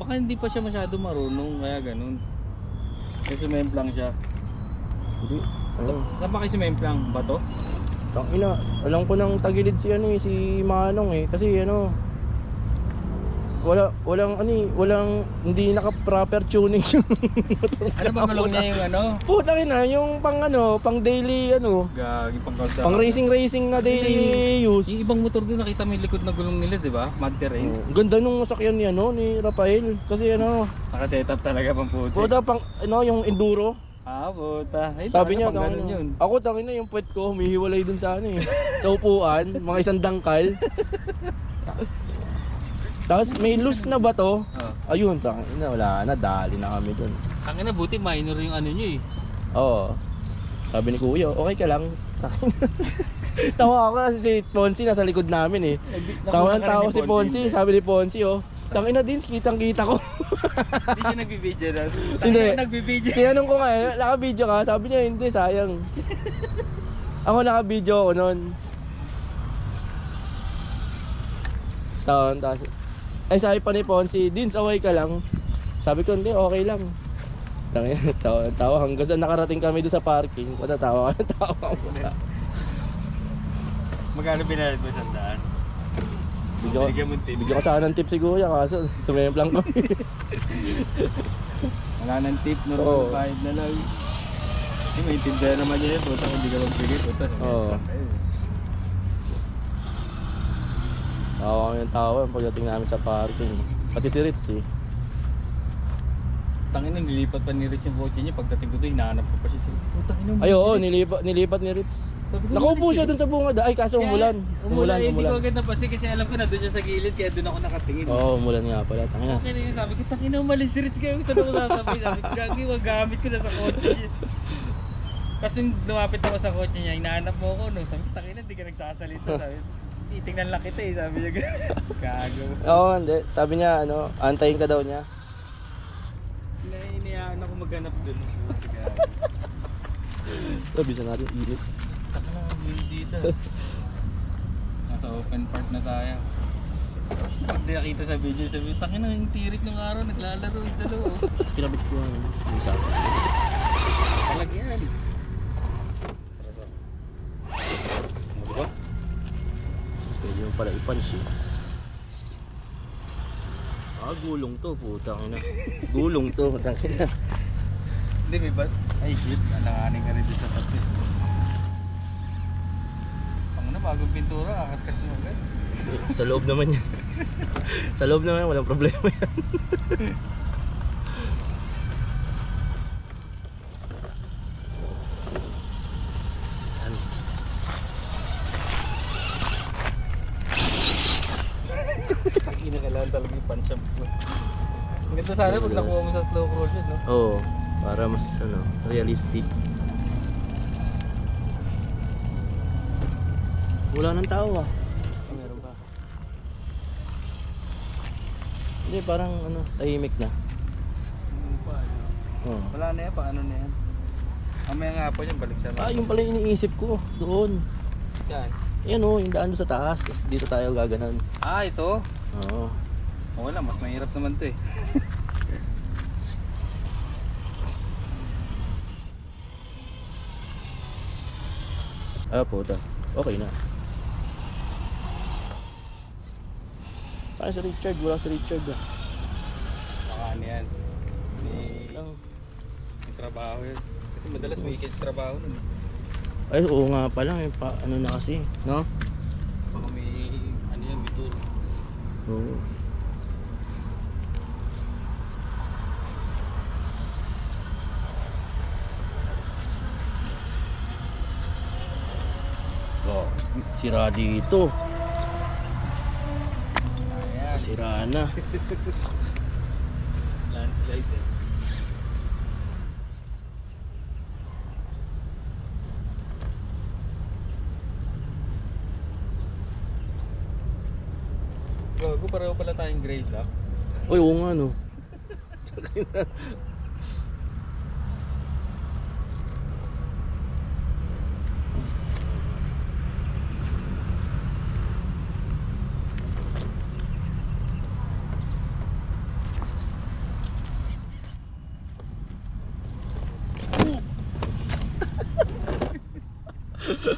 Baka hindi pa siya masyado marunong, kaya ganun. Kasi sumemplang siya. Hindi. Ano? Saan ba kayo sumemplang? Bato? Tangina, alam ko nang tagilid si ano eh, si Manong eh. Kasi ano, walang hindi naka-proper tuning yung motor. Ano ba gulong niya yung ano? Putang ina, yung pang daily Gagi pang kalsada. pang racing na daily use. Yung ibang motor doon nakita mo yung likod na gulong nila, di ba? Mud terrain. Ganda nung sakyan ni ni Rafael. Kasi Naka-setup talaga pang puti. puta pang yung enduro. Ah, puta. Ay, Sabi niya, pang ganun yun. ako tangina yung puwet ko humihiwalay dun sa sa upuan, mga isang dangkal. Tapos may loose na bato. Oh. Ayun, tangina, wala na, dali na kami dun. Tangina, buti minor yung ano nyo eh. Oo. Sabi ni Kuya, okay ka lang. Tawa ako kasi si Ponzi nasa likod namin eh. Tawa si Ponzi, sabi ni Ponzi tangina din, kitang-kita ko. Hindi siya nagbibideo na. Hindi. Nagbibideo. Tinanong ko nga, naka-video ka? Sabi niya, hindi, sayang. Ako naka-video ako nun. Tapos, ay sabi pa ni Ponzi, Dins, away ka lang. Sabi ko, hindi, okay lang. Tawa hanggang sa nakarating kami doon sa parking. Matatawa ka, tawa ko na. Magkano binayad mo sa daan? Bigyan ko sana ng tip si Kuya, kaso sumemplang kami. Wala nang tip, Oo. kahit na lang. Hindi, maintindihan naman yun. Puta, kung hindi ka magbigay, puta. Oo. Tawa kami ng tawa pagdating namin sa parking. Pati si Ritz eh. Tangin na, nilipat pa ni Rich yung kotse niya. Pagdating ko doon, hinahanap ko pa siya. Putang ina mo. Ay oo, nilipat ni Ritz. Nakaupo siya dun sa bungad. Ay kaso umulan. Umulan. Hindi ko agad napansin kasi alam ko na doon siya sa gilid. Kaya doon ako nakatingin. Oo, umulan nga pala. Tangina. Okay na yun. Sabi ko, tangin na umalis si Rich kayo. Saan ako sasabi? Sabi ko, gagi, magamit ko na sa kotse niya. Kasi nung lumapit ako sa kotse niya, hinahanap mo ako. No? Sabi ko, tangin na, hindi ka nagsasalita. Sabi ko, titingnan lang kita eh. Sabi niya, gago. Oo, hindi. Sabi niya, antayin ka daw niya. Inayaan ako maghanap doon. Bisa natin init. Taka na, hindi dito. Nasa open park na tayo. Pag nakita sa video, sabi, takin na yung tirik ng araw, naglalaro yung dalawa. Kinabit ko yung isa. Talag yan. Ano ba? Pwede yung pala i-punch eh. Gulong to, putang ina. Gulong to, putang ina. Hindi, may ba? Ay, shit. Alanganin ka rin doon sa tabi. Ang na, bagong pintura, kakaskas mo agad. Sa loob naman yan. Sa loob naman, walang problema yan. Takina, kailangan talaga yung punch up mo. Ang ganda sana pag nakuha mo sa slow crawl yun, no? Oo, para mas realistic. Wala nang tao ah. Meron pa. Hindi, parang tahimik na. Ano pa, Oo. wala na yan, paano na yan? Mamaya nga po yan, balik sa Yung pala yung iniisip ko, doon. Yan. Yan yung daan doon sa taas, tapos dito tayo gaganon. Ito? Oo. Okay lang, mas mahirap naman to eh. Puta. Okay na. Parang si Richard, wala si Richard ah. Baka ano yan. May trabaho yun. Kasi madalas weekends trabaho nun. Ay, oo nga pala, ano na kasi, no? Baka may, ano yan, may tour. Oo. Oh, sira dito. Ayan. Sira na. Landslide eh. Gago, pareho pala tayong gray black. Uy, oo nga no. May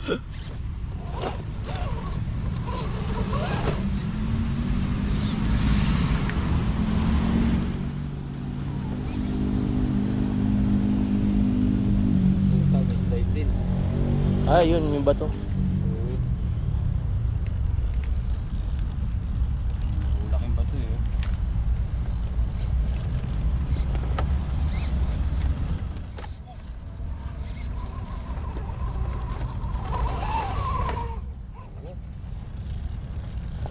slide din. Ah, yun yung bato. Laking bato eh.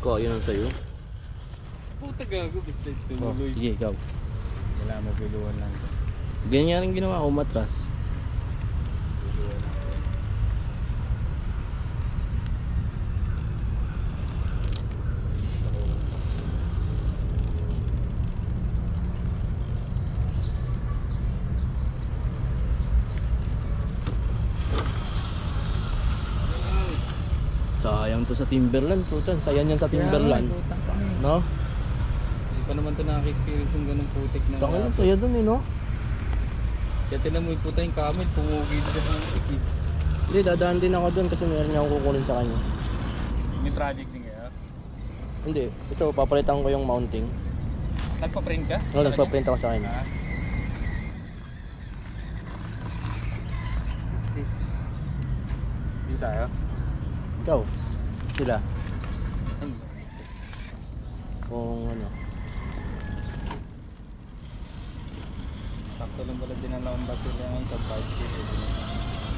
Ko, yun ang sa'yo. Puta gago, basta Oh, tumuloy. sige, ikaw. Wala maguluhan lang to. Ganyan rin ginawa ko, matras. Guluhan lang to. Sayang to sa Timberland, putan. Sayang yan sa Timberland. No? Hindi pa naman to nakaka-experience yung ganung putik na. Tangin, saya dun eh, no? Kaya tinan mo yung puta yung kamit, pumugid ka ng ikid. Hindi, dadaan din ako dun kasi meron niya akong kukunin sa kanya. May project din kaya? Hindi, ito, papalitan ko yung mounting. Nagpa-print ka? No, nagpa-print ako sa kanya. Ah. Hindi tayo? Ikaw, sila. Ano? Kung ano. Sakto lang pala din ang laong baso lang sa 5K.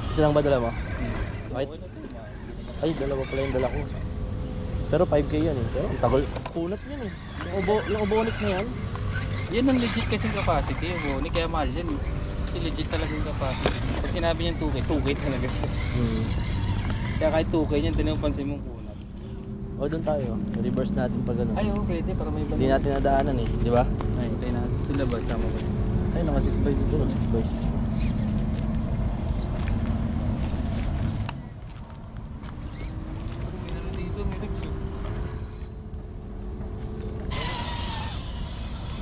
Isa lang ba dala mo? Okay Right. na to, ma. Ay, dalawa pala yung dala ko. Pero 5K yan eh. Pero ang tagal. Kunat yan eh. Yung Obonic na yan. Yan ang legit kasing capacity, Boni, kaya mahal yan. Kasi legit talaga yung capacity. Pag sinabi niyan 2K, 2K talaga. Kaya kahit 2K niyan, tinapansin mong kunat. O, doon tayo. Reverse natin pag ano. Ay, oo, pwede, para may Hindi natin nadaanan eh. Di ba? Ay, hintay natin. Sa labas, tama ba? Ay, naka 6x dito. 6x6. May ano dito, may rexo.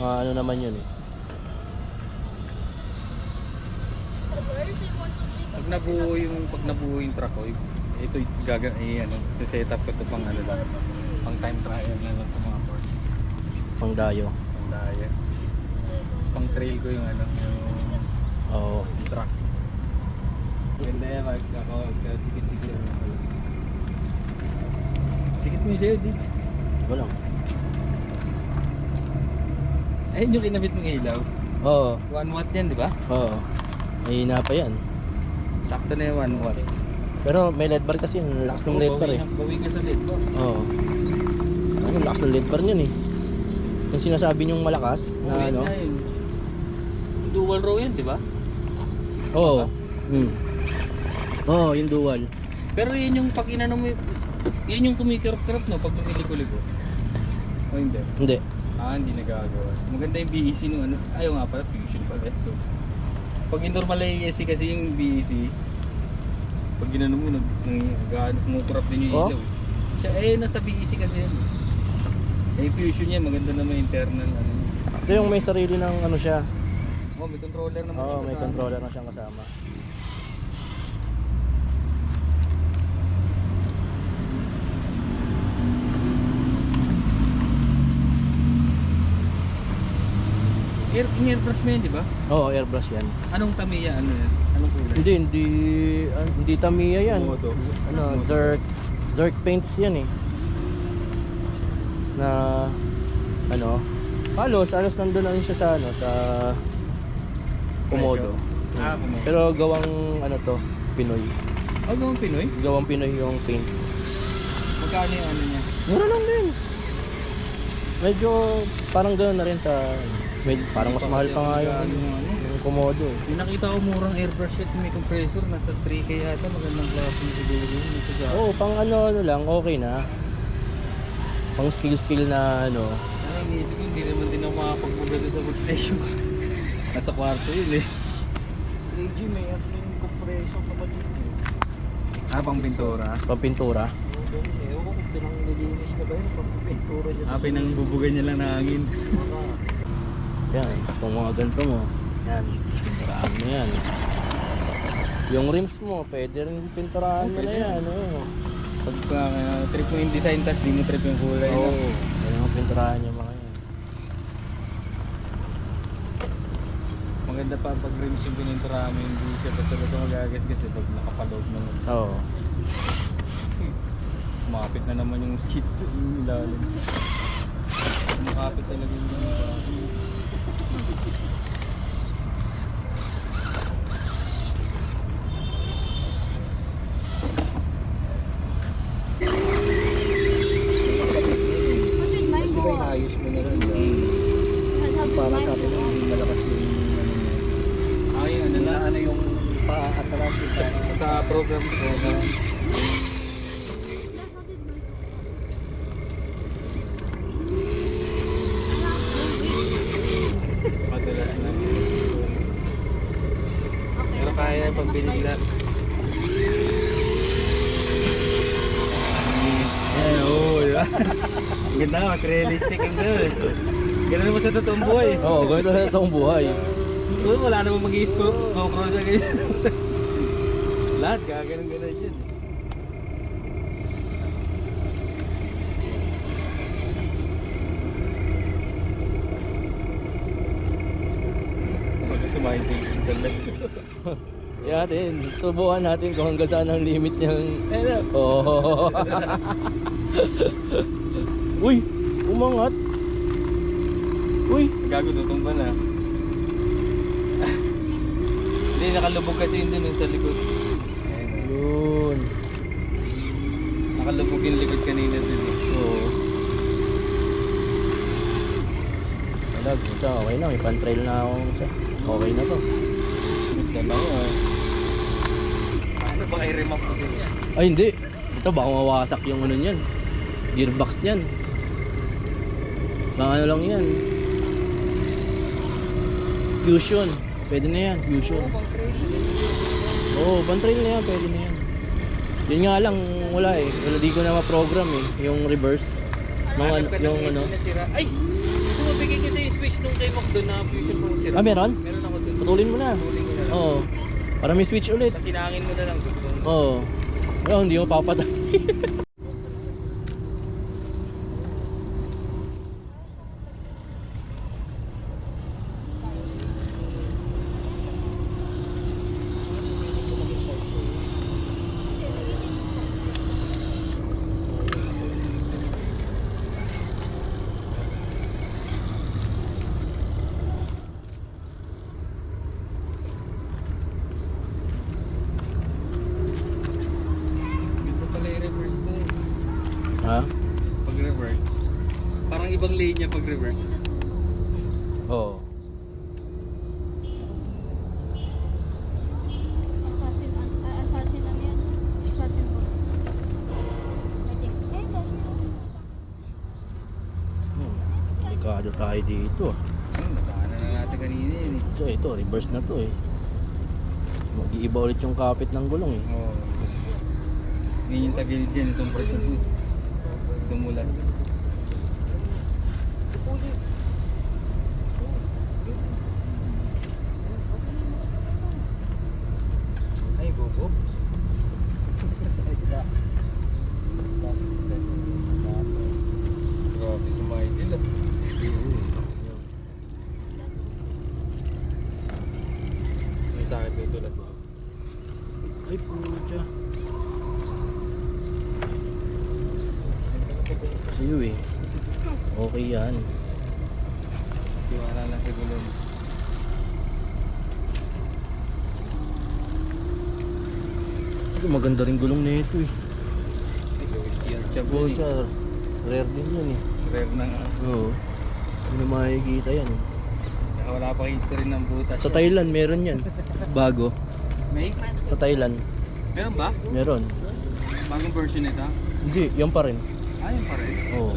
Ano naman yun eh. Pag nabuo yung truck ko, ito ano, set up ko to pang ano lang, pang time trial na lang sa mga course. Pang dayo. Pang daya. Tapos pang trail ko yung ano, Oo. yung truck. Ganda yan, dikit-dikit lang. Dikit mo yung sa'yo, di. Wala. Ayun yung kinabit mong ilaw. Oo. 1 watt yan, di ba? Oo. Ay, na pa yan. Sakto na yung 1 watt. Pero may LED bar kasi yun. Lakas ng LED bar eh. Bawi ka sa LED bar. Oo. Ano, lakas ng LED bar niyan eh. Yung sinasabi niyong malakas na ano. Dual row yan, di ba? Oo. Oo, yung dual. Pero yun yung pag inano mo, yun yung kumikirap-kirap no, pag lumiliko-liko. O hindi? Hindi. Hindi nagagawa. Maganda yung BEC nung ano. Ayaw nga pala, fusion pala ito. Pag yung normal na AEC kasi yung BEC, pag ginano mo, kumukurap din yung Oh? ilaw. Siya, nasa BEC kasi yun. Yung fusion niya, maganda naman yung internal. Ano. Ito yung may sarili ng ano siya. Oh, may controller naman. Oo, yung may kasama. controller na siyang kasama. Yung airbrush mo yun, di ba? Oo, airbrush yan. Anong Tamiya? Ano yan? Anong kulay? Hindi Tamiya yan. Moto. Ano, Moto. Zerk paints yan eh. Na halos nandun na rin siya sa sa Komodo. Komodo. Pero gawang ano to, Pinoy. Gawang Pinoy? Gawang Pinoy yung paint. Magkano yung ano niya? Mura lang din. Medyo parang gano'n na rin sa parang mas mahal pa nga yung Komodo. Pinakita ko murang airbrush set may compressor, nasa 3K yata, magandang klase siguro yun. Oo, pang ano lang, okay na. Pang skill na ano. Ay, iniisip ko, hindi naman din ako makapagbuga doon sa workstation ko. Nasa kwarto yun eh. 3G may at yung compression naman yun. Pang pintura. Pang pintura. Ewan ko kung pinanglilinis na ba yun, pang pintura dyan. Pinangbubugan niya lang ng hangin. Yan, kung mga ganito mo. Yan, saraan mo yan. Yung rims mo, pwede rin pinturahan mo na yan. Oo. Pag trip mo yung design, tas di mo trip yung kulay. Oo. no? Pwede mo pinturahan yung mga yan. Maganda pa pag rims yung pininturahan mo, hindi siya basta-basta magagas kasi pag nakapaloob naman. Oo. Kumapit na naman yung seat yung ilalim. Kumapit talaga yung Mas di ba inaayos mo na rin? Para sa atin, hindi malakas yung ano mo. ay, ano na, Ano yung pa-atras sa program ko na madalas na. Pero kaya pag binigla. Ay, oo, di ba? Ang ganda, mas realistic ang gano'n. Ganun naman sa totoong buhay. Oo, ganito na itong buhay. Oo, wala namang mag-i-scope roll sa ganyan. Lahat gaganon-ganon dyan. Pag sumayin din yung talaga. Kaya natin, subukan natin kung hanggang saan ang limit niyang... Oo. Uy! Umangat! Uy! Gago, tutumba na. Hindi, nakalubog kasi yun dun sa likod. Ayun, Yun. nakalubog yung likod kanina dun. Oo. Wala, puta, okay na. May pan-trail na akong isa. Okay na to. Ganda mo ah. Paano ba i-remap ko din yan? Ay, hindi. Ito, baka mawasak yung ano niyan. Gearbox niyan. Baka ano lang yan. Fusion. Pwede na yan, fusion. Oo, pan-trail na yan, pwede na yan. Yun nga lang, wala eh. Wala, di ko na ma-program eh. Yung reverse. Hanap ka ng Yung AC ano. na sira. Ay! Sumabigay ko sa yung switch nung kay Mac doon na fusion pang sira. Ah, meron? Meron ako doon. Putulin mo na. Tuling ko na lang. Oo. Para may switch ulit. Tapos sinangin mo na lang doon. Oo. Oh, hindi mo papatay. Ito pala yung reverse ko. Ha? Pag reverse. Parang ibang lane niya pag reverse. Oo. Assassin ano yan? Assassin po. Delikado tayo dito. Nataanan na natin kanina yun eh. Ito, reverse na to eh. Mag-iiba ulit yung kapit ng gulong eh. Oo. Ngayon yung tagilid yan, itong part na ito. Tumulas. Ay, bobo. Grabe si Michael ah. Yung sa akin tutulas ah. Ay, pucha. Sa'yo eh. Okay yan. Tiwala lang sa gulong. Ito, maganda rin gulong nito eh. Ay, Lewis yan. Pucha, rare din yan eh. Rare na nga. Oo. Hindi na makikita yan eh. Saka wala pa history ng butas. Sa Thailand meron yan. Bago. May? Sa Thailand Meron ba? meron. Bagong version nito? Hindi, yan pa rin. Ah, yun pa rin. Oo.